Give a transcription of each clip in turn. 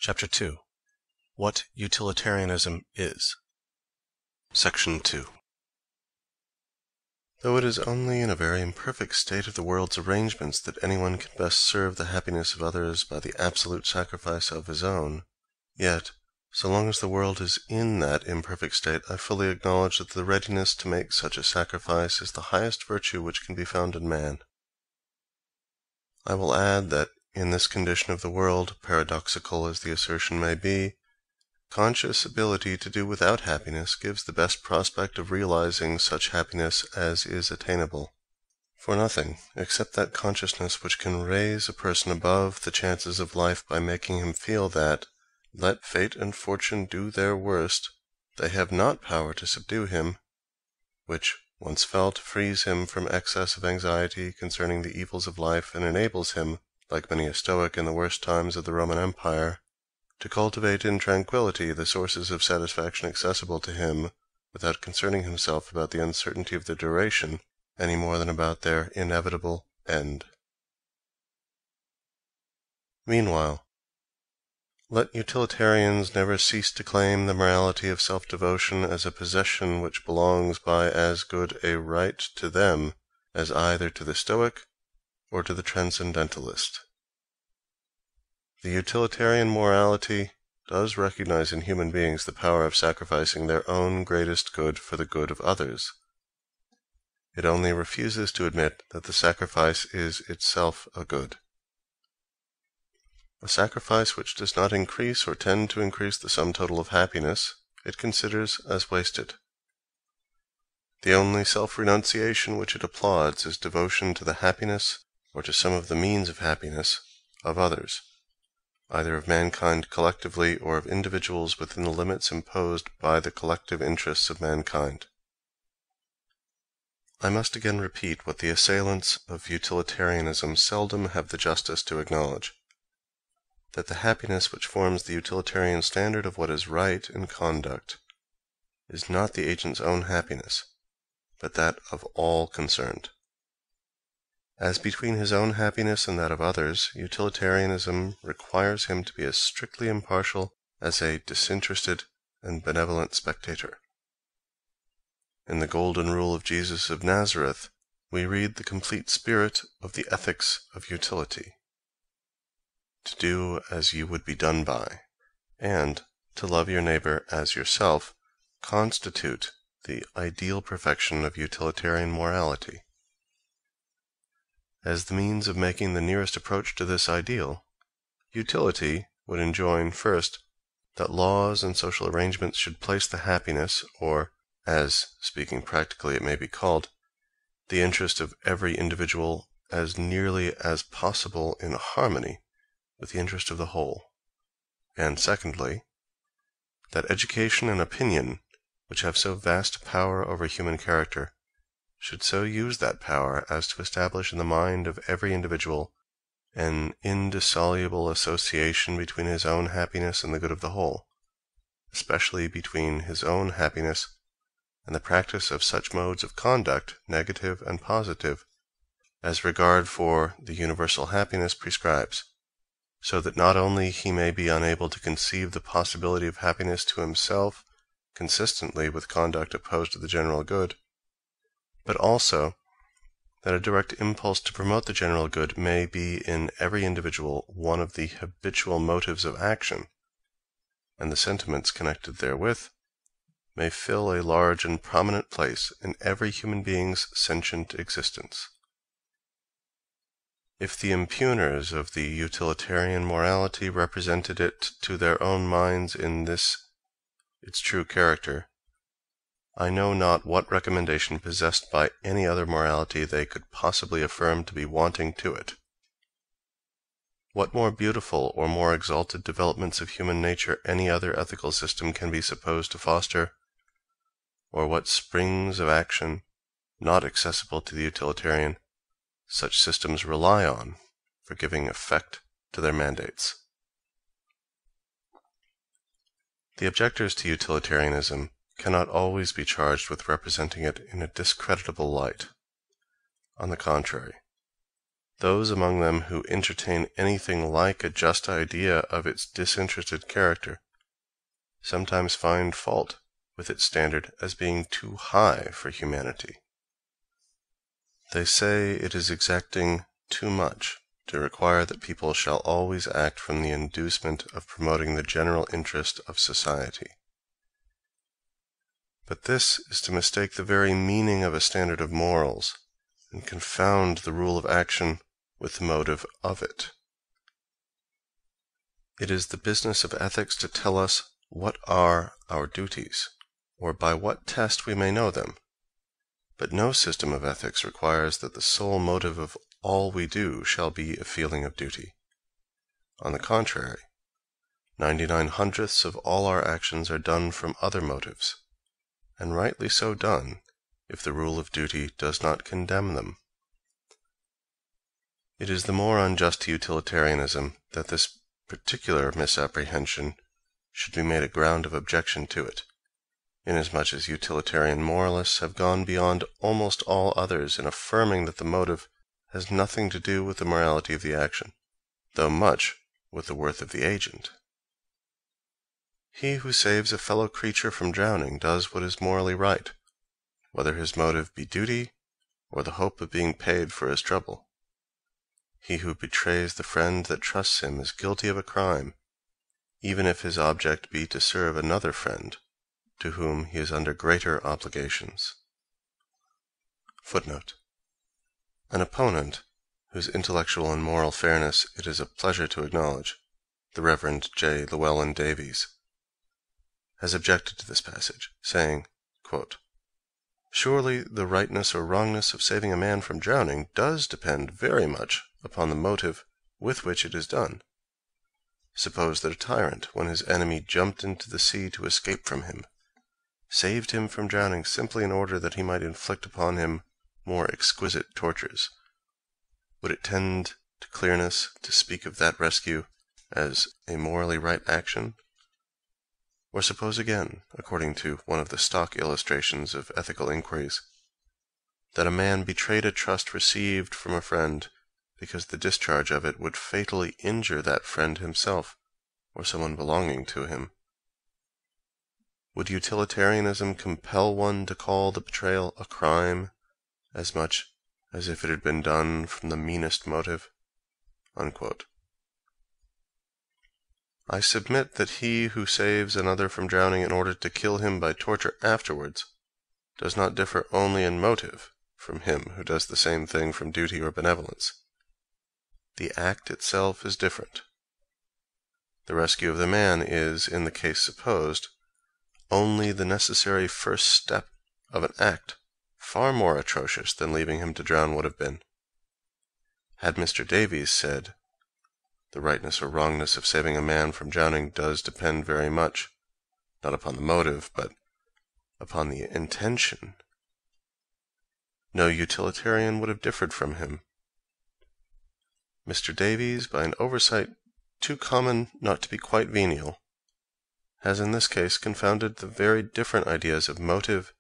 Chapter 2. What Utilitarianism is. Section 2. Though it is only in a very imperfect state of the world's arrangements that anyone can best serve the happiness of others by the absolute sacrifice of his own, yet, so long as the world is in that imperfect state, I fully acknowledge that the readiness to make such a sacrifice is the highest virtue which can be found in man. I will add that in this condition of the world, paradoxical as the assertion may be, conscious ability to do without happiness gives the best prospect of realizing such happiness as is attainable. For nothing, except that consciousness which can raise a person above the chances of life by making him feel that, let fate and fortune do their worst, they have not power to subdue him, which, once felt, frees him from excess of anxiety concerning the evils of life, and enables him, like many a Stoic in the worst times of the Roman Empire, to cultivate in tranquillity the sources of satisfaction accessible to him, without concerning himself about the uncertainty of their duration, any more than about their inevitable end. Meanwhile, let utilitarians never cease to claim the morality of self-devotion as a possession which belongs by as good a right to them as either to the Stoic or to the Transcendentalist. The utilitarian morality does recognize in human beings the power of sacrificing their own greatest good for the good of others. It only refuses to admit that the sacrifice is itself a good. A sacrifice which does not increase or tend to increase the sum total of happiness, it considers as wasted. The only self-renunciation which it applauds is devotion to the happiness, or to some of the means of happiness, of others, either of mankind collectively or of individuals within the limits imposed by the collective interests of mankind. I must again repeat what the assailants of utilitarianism seldom have the justice to acknowledge, that the happiness which forms the utilitarian standard of what is right in conduct is not the agent's own happiness, but that of all concerned. As between his own happiness and that of others, utilitarianism requires him to be as strictly impartial as a disinterested and benevolent spectator. In the golden rule of Jesus of Nazareth, we read the complete spirit of the ethics of utility: to do as you would be done by, and to love your neighbor as yourself, constitute the ideal perfection of utilitarian morality. As the means of making the nearest approach to this ideal, utility would enjoin, first, that laws and social arrangements should place the happiness, or, as, speaking practically, it may be called, the interest of every individual as nearly as possible in harmony with the interest of the whole; and secondly, that education and opinion, which have so vast a power over human character, should so use that power as to establish in the mind of every individual an indissoluble association between his own happiness and the good of the whole, especially between his own happiness and the practice of such modes of conduct, negative and positive, as regard for the universal happiness prescribes, so that not only he may be unable to conceive the possibility of happiness to himself consistently with conduct opposed to the general good, but also that a direct impulse to promote the general good may be in every individual one of the habitual motives of action, and the sentiments connected therewith may fill a large and prominent place in every human being's sentient existence. If the impugners of the utilitarian morality represented it to their own minds in this its true character, I know not what recommendation possessed by any other morality they could possibly affirm to be wanting to it. What more beautiful or more exalted developments of human nature any other ethical system can be supposed to foster, or what springs of action, not accessible to the utilitarian, such systems rely on for giving effect to their mandates? The objectors to utilitarianism cannot always be charged with representing it in a discreditable light. On the contrary, those among them who entertain anything like a just idea of its disinterested character sometimes find fault with its standard as being too high for humanity. They say it is exacting too much to require that people shall always act from the inducement of promoting the general interest of society. But this is to mistake the very meaning of a standard of morals, and confound the rule of action with the motive of it. It is the business of ethics to tell us what are our duties, or by what test we may know them. But no system of ethics requires that the sole motive of all we do shall be a feeling of duty. On the contrary, 99/100ths of all our actions are done from other motives, and rightly so done, if the rule of duty does not condemn them. It is the more unjust to utilitarianism that this particular misapprehension should be made a ground of objection to it, inasmuch as utilitarian moralists have gone beyond almost all others in affirming that the motive has nothing to do with the morality of the action, though much with the worth of the agent. He who saves a fellow creature from drowning does what is morally right, whether his motive be duty or the hope of being paid for his trouble. He who betrays the friend that trusts him is guilty of a crime, even if his object be to serve another friend, to whom he is under greater obligations. Footnote: An opponent, whose intellectual and moral fairness it is a pleasure to acknowledge, the Reverend J. Llewellyn Davies, has objected to this passage, saying, quote, "Surely the rightness or wrongness of saving a man from drowning does depend very much upon the motive with which it is done. Suppose that a tyrant, when his enemy jumped into the sea to escape from him, saved him from drowning simply in order that he might inflict upon him more exquisite tortures. Would it tend to clearness to speak of that rescue as a morally right action? Or suppose again, according to one of the stock illustrations of ethical inquiries, that a man betrayed a trust received from a friend because the discharge of it would fatally injure that friend himself or someone belonging to him. Would utilitarianism compel one to call the betrayal a crime as much as if it had been done from the meanest motive?" Unquote. I submit that he who saves another from drowning in order to kill him by torture afterwards does not differ only in motive from him who does the same thing from duty or benevolence. The act itself is different. The rescue of the man is, in the case supposed, only the necessary first step of an act far more atrocious than leaving him to drown would have been. Had Mr. Davies said, "The rightness or wrongness of saving a man from drowning does depend very much, not upon the motive, but upon the intention," no utilitarian would have differed from him. Mr. Davies, by an oversight too common not to be quite venial, has in this case confounded the very different ideas of motive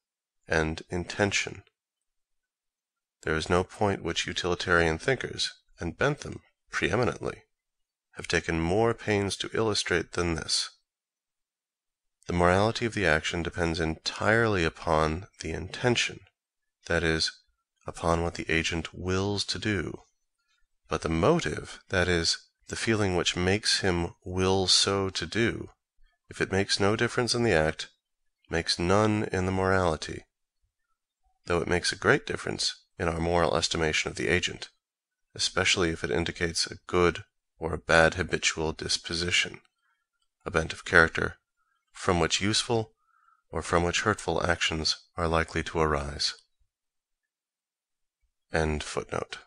and intention. There is no point which utilitarian thinkers, and Bentham preeminently, have taken more pains to illustrate than this. The morality of the action depends entirely upon the intention, that is, upon what the agent wills to do. But the motive, that is, the feeling which makes him will so to do, if it makes no difference in the act, makes none in the morality, though it makes a great difference in our moral estimation of the agent, especially if it indicates a good or a bad habitual disposition, a bent of character, from which useful or from which hurtful actions are likely to arise. End footnote.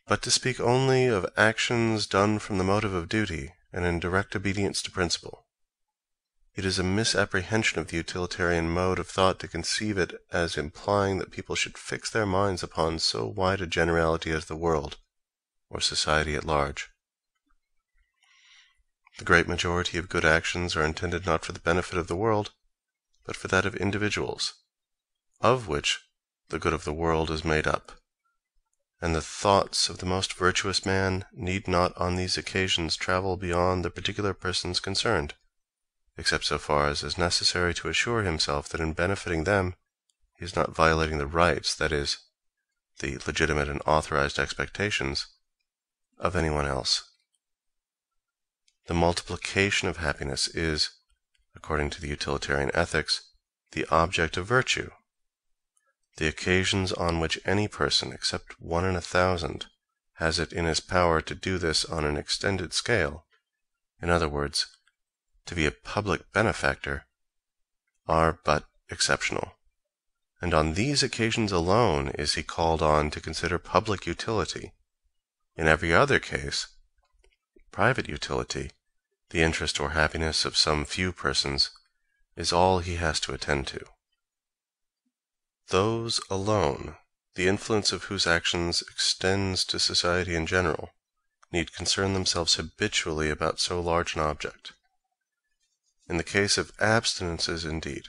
But to speak only of actions done from the motive of duty and in direct obedience to principle, it is a misapprehension of the utilitarian mode of thought to conceive it as implying that people should fix their minds upon so wide a generality as the world, or society at large. The great majority of good actions are intended not for the benefit of the world, but for that of individuals, of which the good of the world is made up, and the thoughts of the most virtuous man need not on these occasions travel beyond the particular persons concerned, except so far as is necessary to assure himself that in benefiting them he is not violating the rights, that is, the legitimate and authorized expectations, of anyone else. The multiplication of happiness is, according to the utilitarian ethics, the object of virtue. The occasions on which any person, except 1 in 1,000, has it in his power to do this on an extended scale, in other words, to be a public benefactor, are but exceptional, and on these occasions alone is he called on to consider public utility. In every other case, private utility, the interest or happiness of some few persons, is all he has to attend to. Those alone, the influence of whose actions extends to society in general, need concern themselves habitually about so large an object. In the case of abstinences, indeed,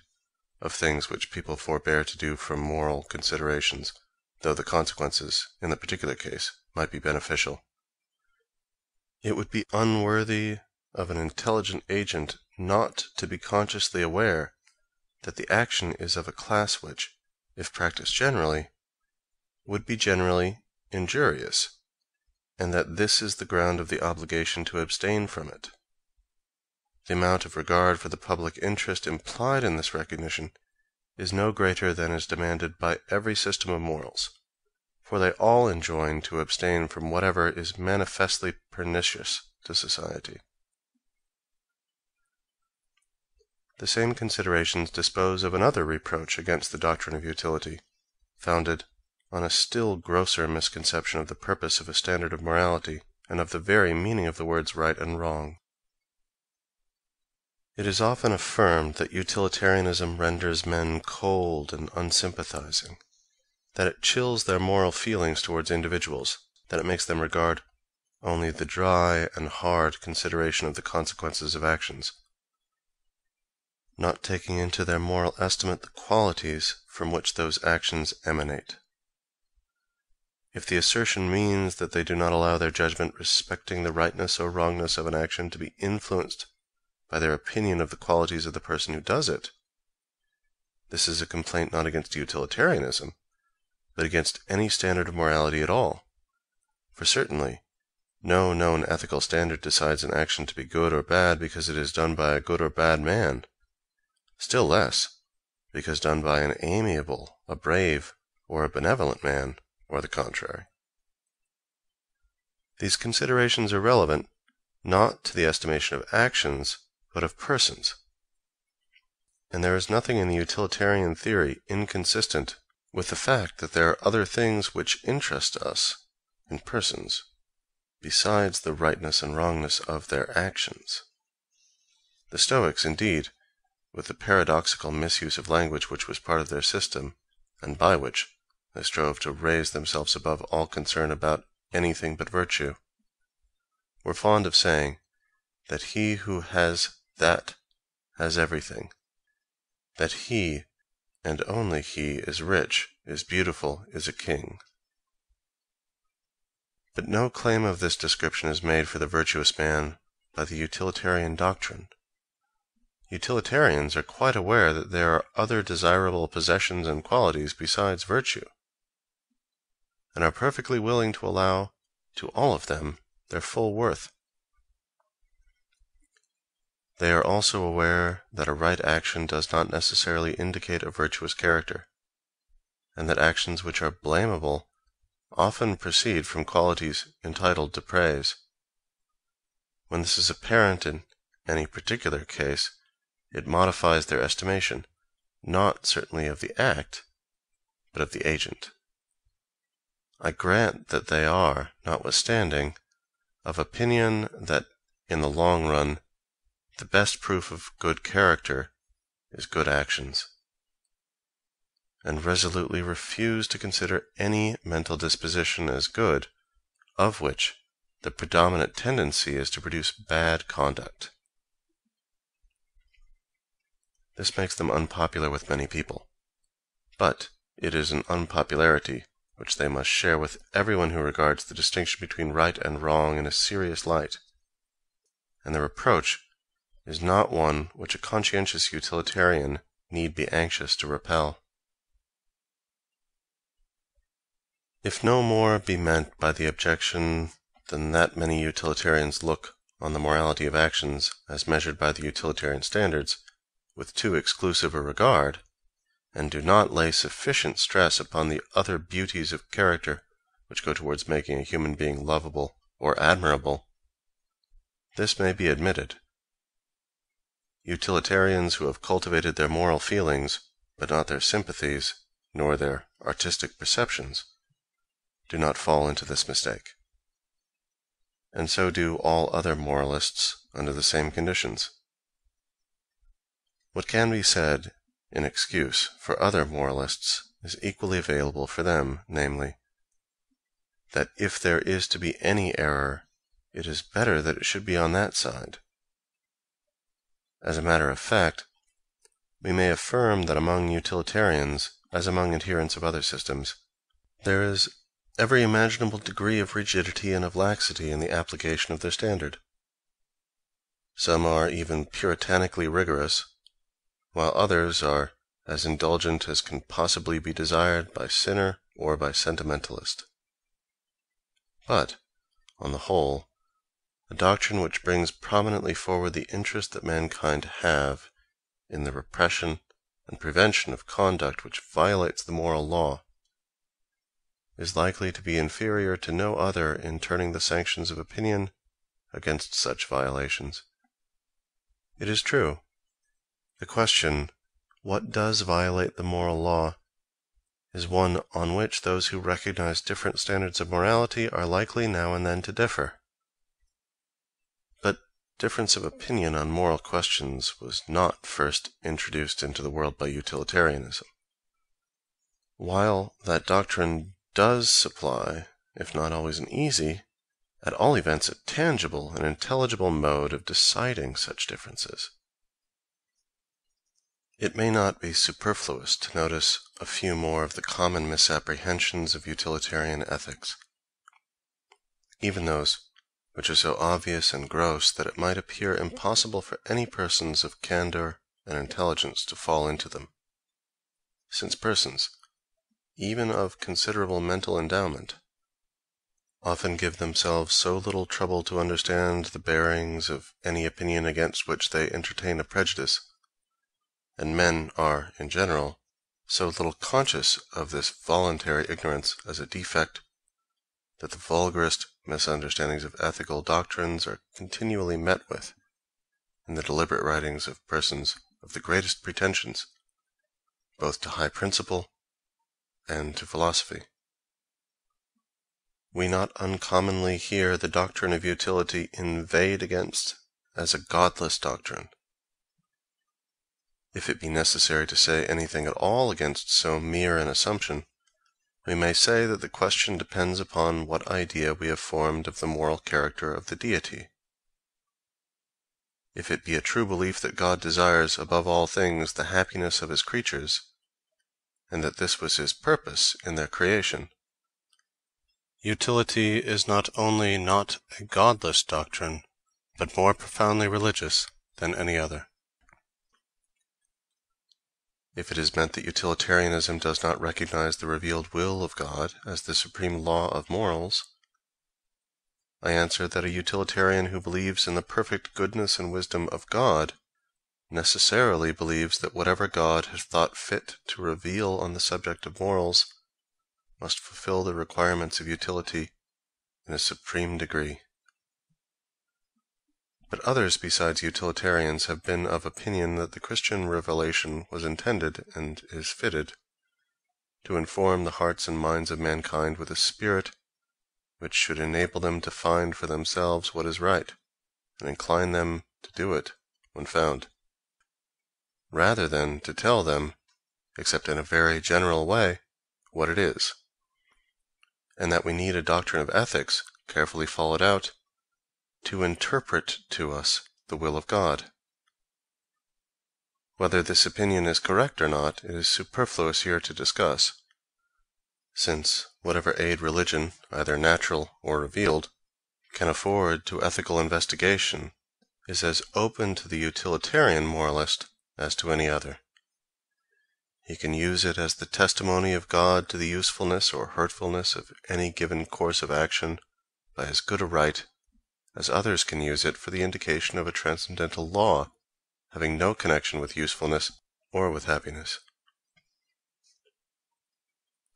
of things which people forbear to do from moral considerations, though the consequences, in the particular case, might be beneficial, it would be unworthy of an intelligent agent not to be consciously aware that the action is of a class which, if practiced generally, would be generally injurious, and that this is the ground of the obligation to abstain from it. The amount of regard for the public interest implied in this recognition is no greater than is demanded by every system of morals, for they all enjoin to abstain from whatever is manifestly pernicious to society. The same considerations dispose of another reproach against the doctrine of utility, founded on a still grosser misconception of the purpose of a standard of morality, and of the very meaning of the words right and wrong. It is often affirmed that utilitarianism renders men cold and unsympathizing, that it chills their moral feelings towards individuals, that it makes them regard only the dry and hard consideration of the consequences of actions, not taking into their moral estimate the qualities from which those actions emanate. If the assertion means that they do not allow their judgment respecting the rightness or wrongness of an action to be influenced by their opinion of the qualities of the person who does it, this is a complaint not against utilitarianism, but against any standard of morality at all. For certainly, no known ethical standard decides an action to be good or bad because it is done by a good or bad man, still less because done by an amiable, a brave, or a benevolent man, or the contrary. These considerations are relevant not to the estimation of actions, but of persons. And there is nothing in the utilitarian theory inconsistent with the fact that there are other things which interest us in persons, besides the rightness and wrongness of their actions. The Stoics, indeed, with the paradoxical misuse of language which was part of their system, and by which they strove to raise themselves above all concern about anything but virtue, were fond of saying that he who has that has everything, that he, and only he, is rich, is beautiful, is a king. But no claim of this description is made for the virtuous man by the utilitarian doctrine. Utilitarians are quite aware that there are other desirable possessions and qualities besides virtue, and are perfectly willing to allow to all of them their full worth. They are also aware that a right action does not necessarily indicate a virtuous character, and that actions which are blamable often proceed from qualities entitled to praise. When this is apparent in any particular case, it modifies their estimation, not certainly of the act, but of the agent. I grant that they are, notwithstanding, of opinion that, in the long run, the best proof of good character is good actions, and resolutely refuse to consider any mental disposition as good, of which the predominant tendency is to produce bad conduct. This makes them unpopular with many people, but it is an unpopularity which they must share with everyone who regards the distinction between right and wrong in a serious light, and the reproach is not one which a conscientious utilitarian need be anxious to repel. If no more be meant by the objection than that many utilitarians look on the morality of actions as measured by the utilitarian standards with too exclusive a regard, and do not lay sufficient stress upon the other beauties of character which go towards making a human being lovable or admirable, this may be admitted. Utilitarians who have cultivated their moral feelings, but not their sympathies, nor their artistic perceptions, do not fall into this mistake. And so do all other moralists under the same conditions. What can be said in excuse for other moralists is equally available for them, namely, that if there is to be any error, it is better that it should be on that side. As a matter of fact, we may affirm that among utilitarians, as among adherents of other systems, there is every imaginable degree of rigidity and of laxity in the application of their standard. Some are even puritanically rigorous, while others are as indulgent as can possibly be desired by sinner or by sentimentalist. But, on the whole, a doctrine which brings prominently forward the interest that mankind have in the repression and prevention of conduct which violates the moral law is likely to be inferior to no other in turning the sanctions of opinion against such violations. It is true, the question, what does violate the moral law, is one on which those who recognize different standards of morality are likely now and then to differ. But difference of opinion on moral questions was not first introduced into the world by utilitarianism. While that doctrine does supply, if not always an easy, at all events a tangible and intelligible mode of deciding such differences. It may not be superfluous to notice a few more of the common misapprehensions of utilitarian ethics, even those which are so obvious and gross that it might appear impossible for any persons of candor and intelligence to fall into them, since persons, even of considerable mental endowment, often give themselves so little trouble to understand the bearings of any opinion against which they entertain a prejudice, and men are, in general, so little conscious of this voluntary ignorance as a defect, that the vulgarest misunderstandings of ethical doctrines are continually met with in the deliberate writings of persons of the greatest pretensions, both to high principle and to philosophy. We not uncommonly hear the doctrine of utility inveighed against as a godless doctrine. If it be necessary to say anything at all against so mere an assumption, we may say that the question depends upon what idea we have formed of the moral character of the deity. If it be a true belief that God desires above all things the happiness of his creatures, and that this was his purpose in their creation, utility is not only not a godless doctrine, but more profoundly religious than any other. If it is meant that utilitarianism does not recognize the revealed will of God as the supreme law of morals, I answer that a utilitarian who believes in the perfect goodness and wisdom of God necessarily believes that whatever God has thought fit to reveal on the subject of morals must fulfill the requirements of utility in a supreme degree. But others besides utilitarians have been of opinion that the Christian revelation was intended, and is fitted, to inform the hearts and minds of mankind with a spirit which should enable them to find for themselves what is right, and incline them to do it when found, rather than to tell them, except in a very general way, what it is, and that we need a doctrine of ethics, carefully followed out, to interpret to us the will of God. Whether this opinion is correct or not, it is superfluous here to discuss, since whatever aid religion, either natural or revealed, can afford to ethical investigation is as open to the utilitarian moralist as to any other. He can use it as the testimony of God to the usefulness or hurtfulness of any given course of action by as good a right as others can use it for the indication of a transcendental law having no connection with usefulness or with happiness.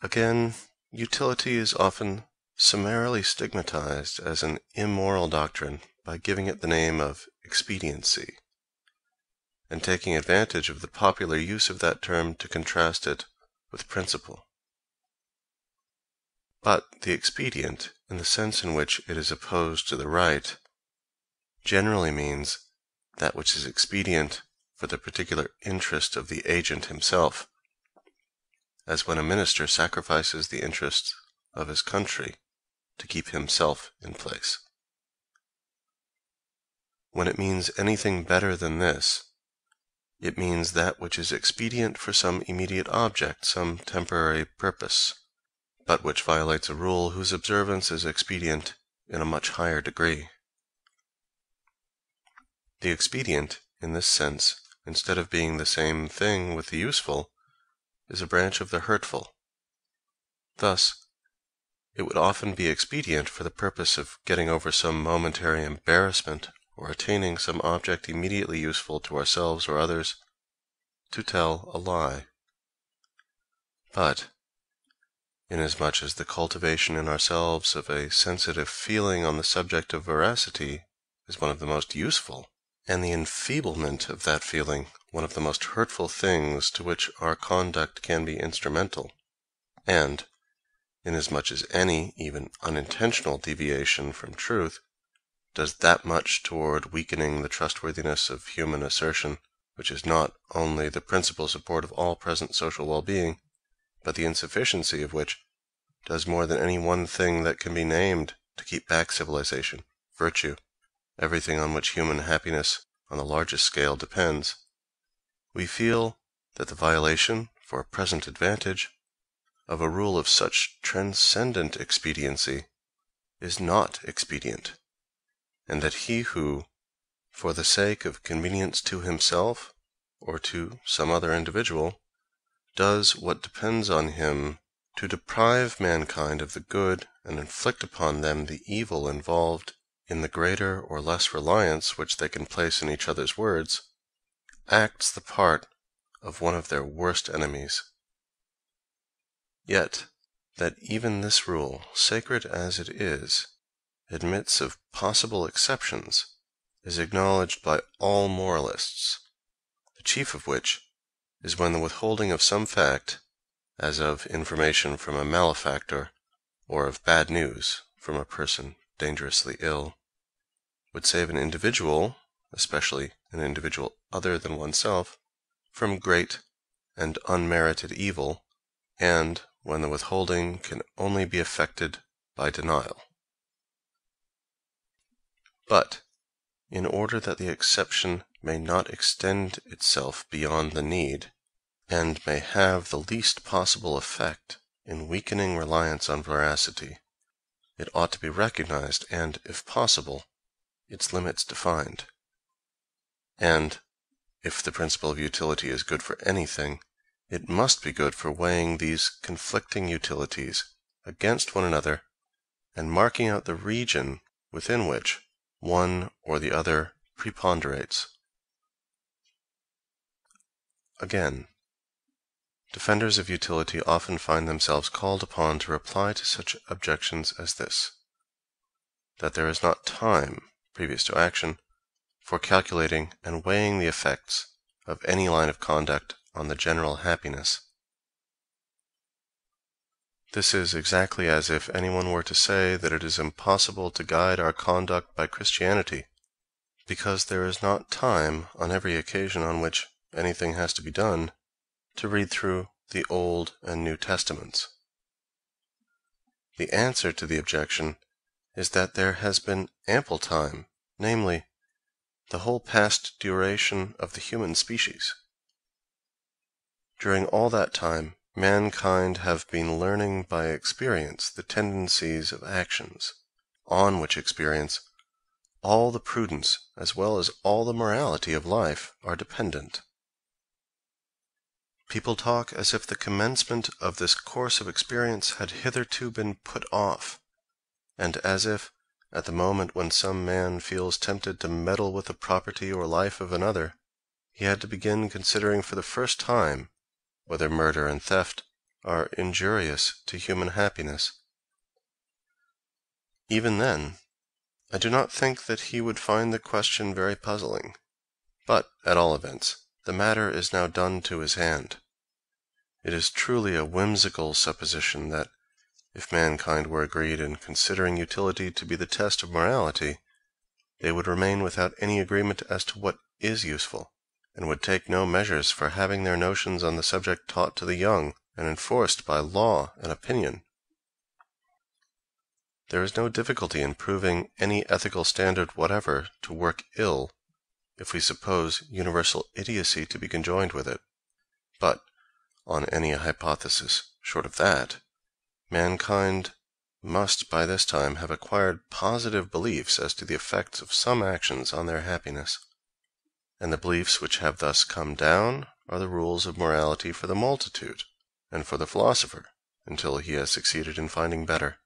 Again, utility is often summarily stigmatized as an immoral doctrine by giving it the name of expediency, and taking advantage of the popular use of that term to contrast it with principle. But the expedient, in the sense in which it is opposed to the right, generally means that which is expedient for the particular interest of the agent himself, as when a minister sacrifices the interests of his country to keep himself in place. When it means anything better than this, it means that which is expedient for some immediate object, some temporary purpose, but which violates a rule whose observance is expedient in a much higher degree. The expedient, in this sense, instead of being the same thing with the useful, is a branch of the hurtful. Thus, it would often be expedient for the purpose of getting over some momentary embarrassment or attaining some object immediately useful to ourselves or others, to tell a lie. But, inasmuch as the cultivation in ourselves of a sensitive feeling on the subject of veracity is one of the most useful, and the enfeeblement of that feeling one of the most hurtful things to which our conduct can be instrumental, and, inasmuch as any, even unintentional deviation from truth does that much toward weakening the trustworthiness of human assertion, which is not only the principal support of all present social well-being, but the insufficiency of which does more than any one thing that can be named to keep back civilization, virtue, everything on which human happiness on the largest scale depends, we feel that the violation, for present advantage, of a rule of such transcendent expediency is not expedient, and that he who, for the sake of convenience to himself or to some other individual, does what depends on him to deprive mankind of the good and inflict upon them the evil involved in the greater or less reliance which they can place in each other's words, acts the part of one of their worst enemies. Yet that even this rule, sacred as it is, admits of possible exceptions, is acknowledged by all moralists, the chief of which is when the withholding of some fact, as of information from a malefactor, or of bad news from a person dangerously ill, would save an individual, especially an individual other than oneself, from great and unmerited evil, and when the withholding can only be effected by denial. But, in order that the exception may not extend itself beyond the need, and may have the least possible effect in weakening reliance on veracity, it ought to be recognized, and, if possible, its limits defined. And, if the principle of utility is good for anything, it must be good for weighing these conflicting utilities against one another, and marking out the region within which one or the other preponderates. Again, defenders of utility often find themselves called upon to reply to such objections as this: that there is not time, previous to action, for calculating and weighing the effects of any line of conduct on the general happiness. This is exactly as if anyone were to say that it is impossible to guide our conduct by Christianity, because there is not time, on every occasion on which anything has to be done, to read through the Old and New Testaments. The answer to the objection is that there has been ample time, namely, the whole past duration of the human species. During all that time, mankind have been learning by experience the tendencies of actions, on which experience all the prudence as well as all the morality of life are dependent. People talk as if the commencement of this course of experience had hitherto been put off, and as if, at the moment when some man feels tempted to meddle with the property or life of another, he had to begin considering for the first time whether murder and theft are injurious to human happiness. Even then, I do not think that he would find the question very puzzling. But, at all events, the matter is now done to his hand. It is truly a whimsical supposition that, if mankind were agreed in considering utility to be the test of morality, they would remain without any agreement as to what is useful, and would take no measures for having their notions on the subject taught to the young and enforced by law and opinion. There is no difficulty in proving any ethical standard whatever to work ill, if we suppose universal idiocy to be conjoined with it. But, on any hypothesis short of that, mankind must by this time have acquired positive beliefs as to the effects of some actions on their happiness, and the beliefs which have thus come down are the rules of morality for the multitude and for the philosopher, until he has succeeded in finding better.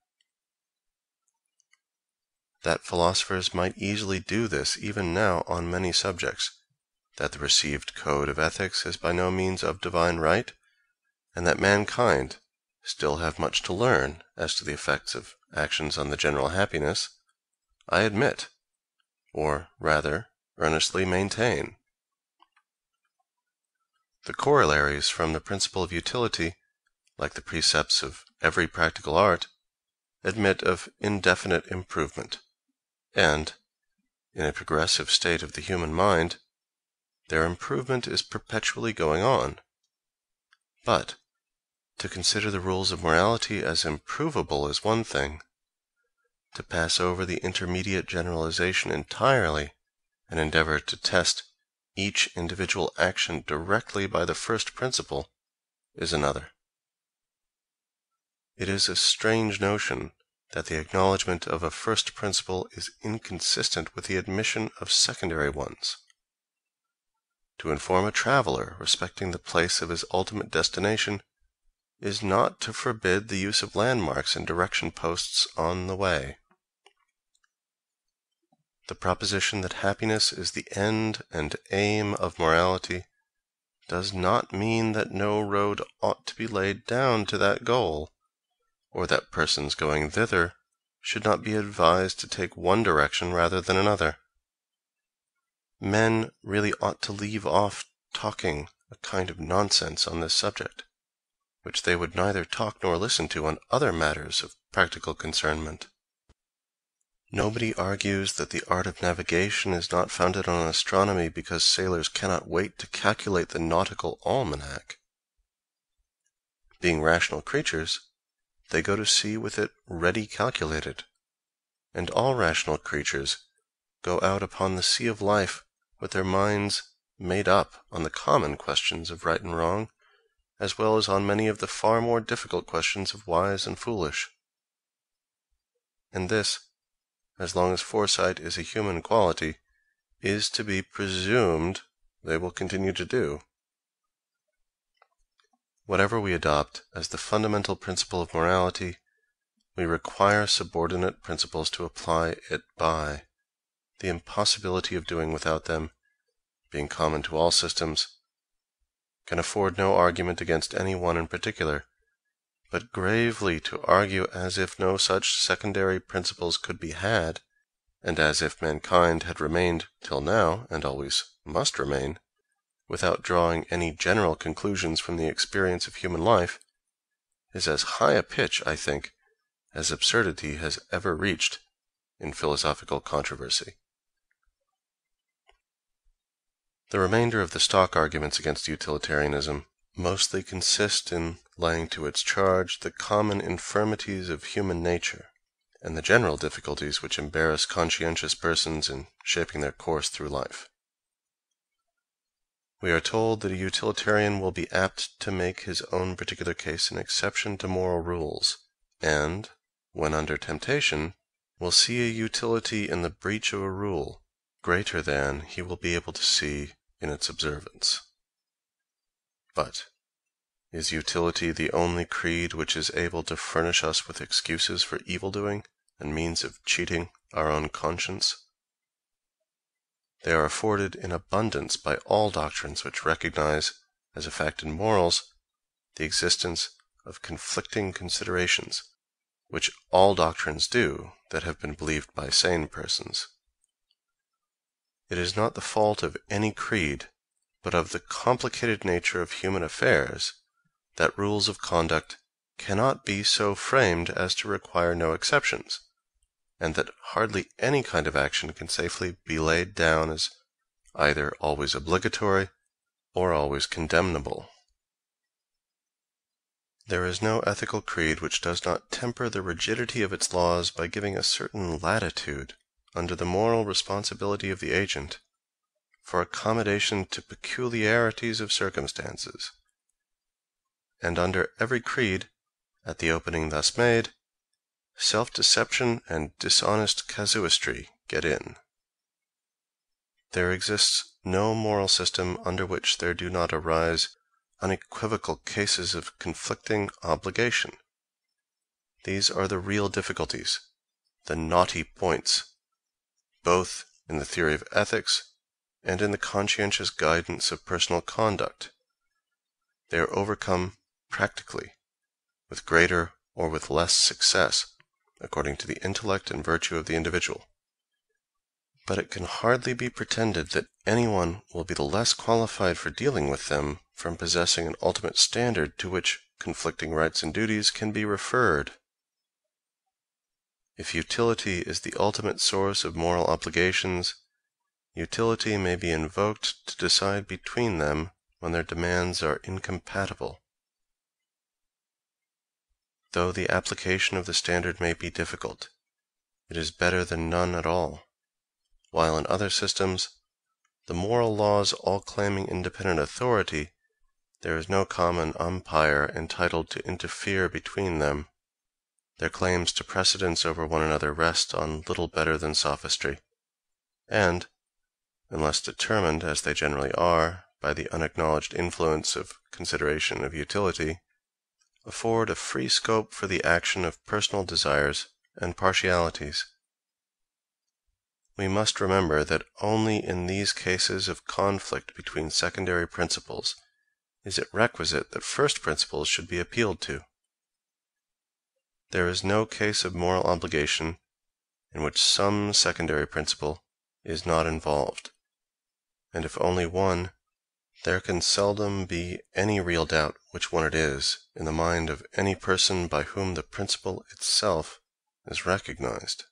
That philosophers might easily do this even now on many subjects, that the received code of ethics is by no means of divine right, and that mankind still have much to learn as to the effects of actions on the general happiness, I admit, or rather earnestly maintain. The corollaries from the principle of utility, like the precepts of every practical art, admit of indefinite improvement, and, in a progressive state of the human mind, their improvement is perpetually going on. But to consider the rules of morality as improvable is one thing; to pass over the intermediate generalization entirely, and endeavor to test each individual action directly by the first principle, is another. It is a strange notion that the acknowledgment of a first principle is inconsistent with the admission of secondary ones. To inform a traveler respecting the place of his ultimate destination is not to forbid the use of landmarks and direction posts on the way. The proposition that happiness is the end and aim of morality does not mean that no road ought to be laid down to that goal, or that persons going thither should not be advised to take one direction rather than another. Men really ought to leave off talking a kind of nonsense on this subject, which they would neither talk nor listen to on other matters of practical concernment. Nobody argues that the art of navigation is not founded on astronomy because sailors cannot wait to calculate the nautical almanac. Being rational creatures, they go to sea with it ready calculated, and all rational creatures go out upon the sea of life with their minds made up on the common questions of right and wrong, as well as on many of the far more difficult questions of wise and foolish. And this, as long as foresight is a human quality, is to be presumed they will continue to do. Whatever we adopt as the fundamental principle of morality, we require subordinate principles to apply it by. The impossibility of doing without them, being common to all systems, can afford no argument against any one in particular, but gravely to argue as if no such secondary principles could be had, and as if mankind had remained till now, and always must remain, without drawing any general conclusions from the experience of human life, is as high a pitch, I think, as absurdity has ever reached in philosophical controversy. The remainder of the stock arguments against utilitarianism mostly consist in laying to its charge the common infirmities of human nature, and the general difficulties which embarrass conscientious persons in shaping their course through life. We are told that a utilitarian will be apt to make his own particular case an exception to moral rules, and, when under temptation, will see a utility in the breach of a rule greater than he will be able to see in its observance. But is utility the only creed which is able to furnish us with excuses for evil-doing and means of cheating our own conscience? They are afforded in abundance by all doctrines which recognize, as a fact in morals, the existence of conflicting considerations, which all doctrines do that have been believed by sane persons. It is not the fault of any creed, but of the complicated nature of human affairs, that rules of conduct cannot be so framed as to require no exceptions, and that hardly any kind of action can safely be laid down as either always obligatory or always condemnable. There is no ethical creed which does not temper the rigidity of its laws by giving a certain latitude, under the moral responsibility of the agent, for accommodation to peculiarities of circumstances. And under every creed, at the opening thus made, self-deception and dishonest casuistry get in. There exists no moral system under which there do not arise unequivocal cases of conflicting obligation. These are the real difficulties, the knotty points, both in the theory of ethics and in the conscientious guidance of personal conduct. They are overcome practically, with greater or with less success, according to the intellect and virtue of the individual. But it can hardly be pretended that anyone will be the less qualified for dealing with them from possessing an ultimate standard to which conflicting rights and duties can be referred. If utility is the ultimate source of moral obligations, utility may be invoked to decide between them when their demands are incompatible. Though the application of the standard may be difficult, it is better than none at all, while in other systems, the moral laws all claiming independent authority, there is no common umpire entitled to interfere between them. Their claims to precedence over one another rest on little better than sophistry, and, unless determined, as they generally are, by the unacknowledged influence of consideration of utility, afford a free scope for the action of personal desires and partialities. We must remember that only in these cases of conflict between secondary principles is it requisite that first principles should be appealed to. There is no case of moral obligation in which some secondary principle is not involved, and if only one, there can seldom be any real doubt which one it is in the mind of any person by whom the principle itself is recognized.